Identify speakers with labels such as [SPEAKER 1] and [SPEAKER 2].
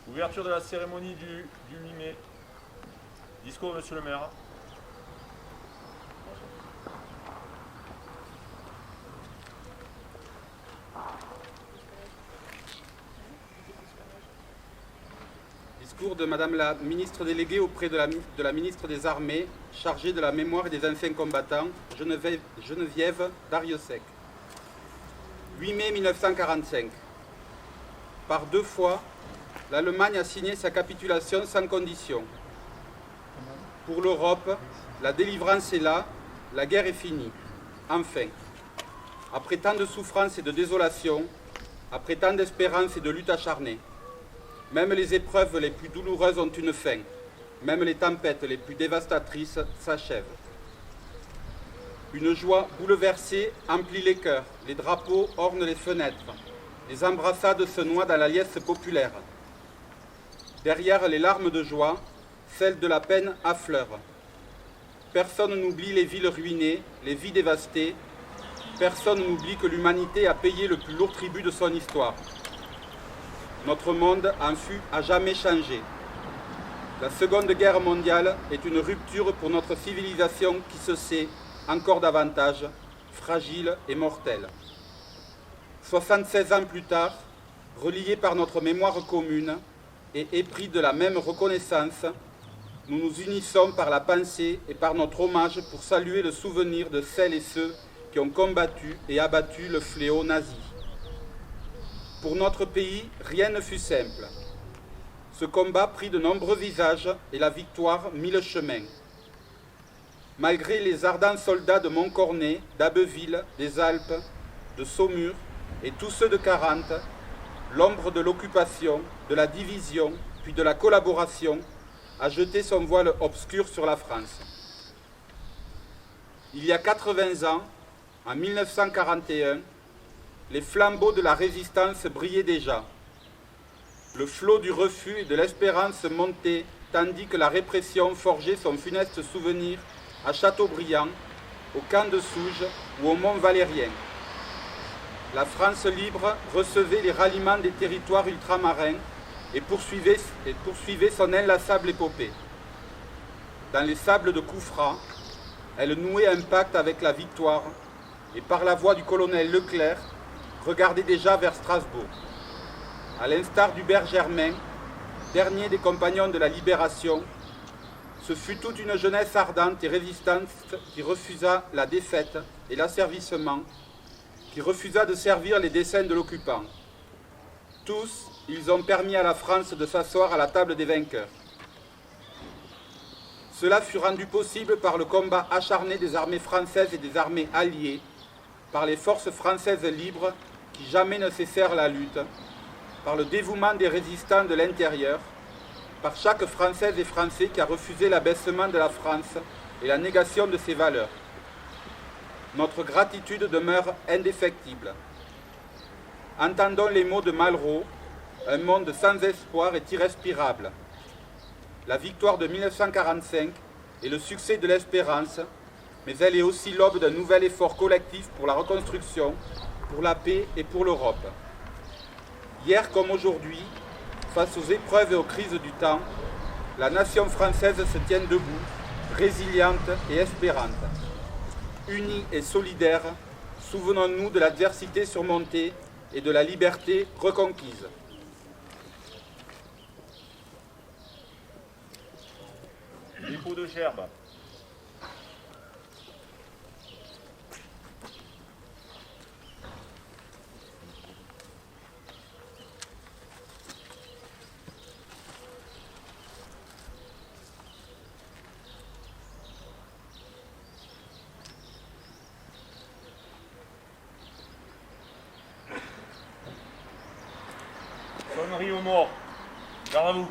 [SPEAKER 1] Ouverture de la cérémonie du 8 mai. Discours, monsieur le maire.
[SPEAKER 2] Discours de Madame la ministre déléguée auprès de la ministre des Armées, chargée de la mémoire et des anciens combattants, Geneviève Dariussec. 8 mai 1945. Par 2 fois, l'Allemagne a signé sa capitulation sans condition. Pour l'Europe, la délivrance est là, la guerre est finie. Enfin, après tant de souffrances et de désolation, après tant d'espérance et de lutte acharnée, même les épreuves les plus douloureuses ont une fin. Même les tempêtes les plus dévastatrices s'achèvent. Une joie bouleversée emplit les cœurs, les drapeaux ornent les fenêtres, les embrassades se noient dans la liesse populaire. Derrière les larmes de joie, celles de la peine affleurent. Personne n'oublie les villes ruinées, les vies dévastées. Personne n'oublie que l'humanité a payé le plus lourd tribut de son histoire. Notre monde en fut à jamais changé. La Seconde Guerre mondiale est une rupture pour notre civilisation qui se sait, encore davantage, fragile et mortelle. 76 ans plus tard, reliés par notre mémoire commune et épris de la même reconnaissance, nous nous unissons par la pensée et par notre hommage pour saluer le souvenir de celles et ceux qui ont combattu et abattu le fléau nazi. Pour notre pays, rien ne fut simple. Ce combat prit de nombreux visages et la victoire mille chemins. Malgré les ardents soldats de Montcornet, d'Abbeville, des Alpes, de Saumur et tous ceux de Quarante, l'ombre de l'occupation, de la division, puis de la collaboration, a jeté son voile obscur sur la France. Il y a 80 ans, en 1941, les flambeaux de la résistance brillaient déjà. Le flot du refus et de l'espérance montait, tandis que la répression forgeait son funeste souvenir à Châteaubriand, au camp de Souges ou au Mont Valérien. La France libre recevait les ralliements des territoires ultramarins et poursuivait son inlassable épopée. Dans les sables de Koufra, elle nouait un pacte avec la victoire et par la voix du colonel Leclerc, regardait déjà vers Strasbourg. À l'instar d'Hubert Germain, dernier des compagnons de la Libération, ce fut toute une jeunesse ardente et résistante qui refusa la défaite et l'asservissement, qui refusa de servir les desseins de l'occupant. Tous, ils ont permis à la France de s'asseoir à la table des vainqueurs. Cela fut rendu possible par le combat acharné des armées françaises et des armées alliées, par les forces françaises libres qui jamais ne cessèrent la lutte, par le dévouement des résistants de l'intérieur, par chaque Française et Français qui a refusé l'abaissement de la France et la négation de ses valeurs. Notre gratitude demeure indéfectible. Entendons les mots de Malraux, un monde sans espoir est irrespirable. La victoire de 1945 est le succès de l'espérance, mais elle est aussi l'aube d'un nouvel effort collectif pour la reconstruction, pour la paix et pour l'Europe. Hier comme aujourd'hui, face aux épreuves et aux crises du temps, la nation française se tient debout, résiliente et espérante. Unie et solidaire, souvenons-nous de l'adversité surmontée et de la liberté reconquise.
[SPEAKER 1] Dépôt de gerbe. Sonnerie aux morts. Garde à vous.